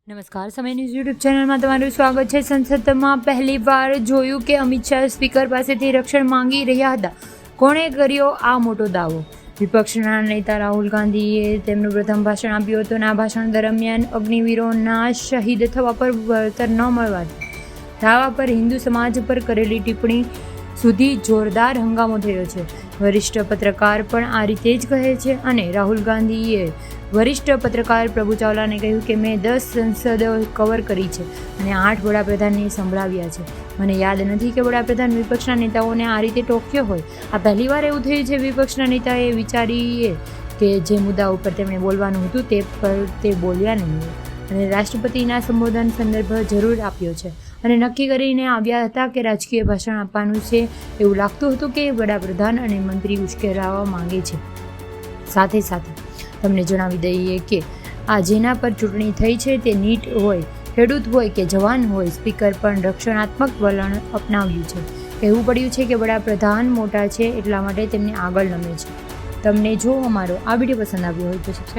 નમસ્કાર, સમય news YouTube ચેનલમાં તમારું સ્વાગત છે. સંસદમાં પહેલીવાર જોયું કે અમિત શાહ સ્પીકર પાસેથી રક્ષણ માંગી રહ્યા હતા. કોણે કર્યો આ મોટો દાવો? વિપક્ષના નેતા રાહુલ ગાંધીએ તેમનું પ્રથમ ભાષણ આપ્યું હતું અને આ ભાષણ દરમિયાન અગ્નિવીરોના શહીદ થવા પર વળતર ન મળવાથી દાવા પર હિન્દુ સમાજ પર કરેલી ટિપ્પણી સુધી જોરદાર હંગામો થયો છે. વરિષ્ઠ પત્રકાર પણ આ રીતે જ કહે છે અને રાહુલ ગાંધીએ વરિષ્ઠ પત્રકાર પ્રભુ ચાવલાને કહ્યું કે મેં 10 સંસદો કવર કરી છે અને 8 વડાપ્રધાનને સંભળાવ્યા છે. મને યાદ નથી કે વડાપ્રધાન વિપક્ષના નેતાઓને આ રીતે ટોક્યો હોય. આ પહેલીવાર એવું થયું છે. વિપક્ષના નેતાએ વિચારીએ કે જે મુદ્દા ઉપર તેમણે બોલવાનું હતું તે પર તે બોલ્યા નહીં અને રાષ્ટ્રપતિના સંબોધન સંદર્ભ જરૂર આપ્યો છે અને નક્કી કરીને આવ્યા હતા કે રાજકીય ભાષણ આપવાનું છે. એવું લાગતું હતું કે વડાપ્રધાન અને મંત્રી ઉશ્કેરાવા માંગે છે. સાથે સાથે તમને જણાવી દઈએ કે આ જેના પર ચૂંટણી થઈ છે તે નીટ હોય, ખેડૂત હોય કે જવાન હોય, સ્પીકર પણ રક્ષણાત્મક વલણ અપનાવ્યું છે. કહેવું પડ્યું છે કે વડાપ્રધાન મોટા છે એટલા માટે તેમને આગળ નમે છે. તમને જો અમારો આ વિડીયો પસંદ આવ્યો હોય તો સબસ્ક્રાઈબ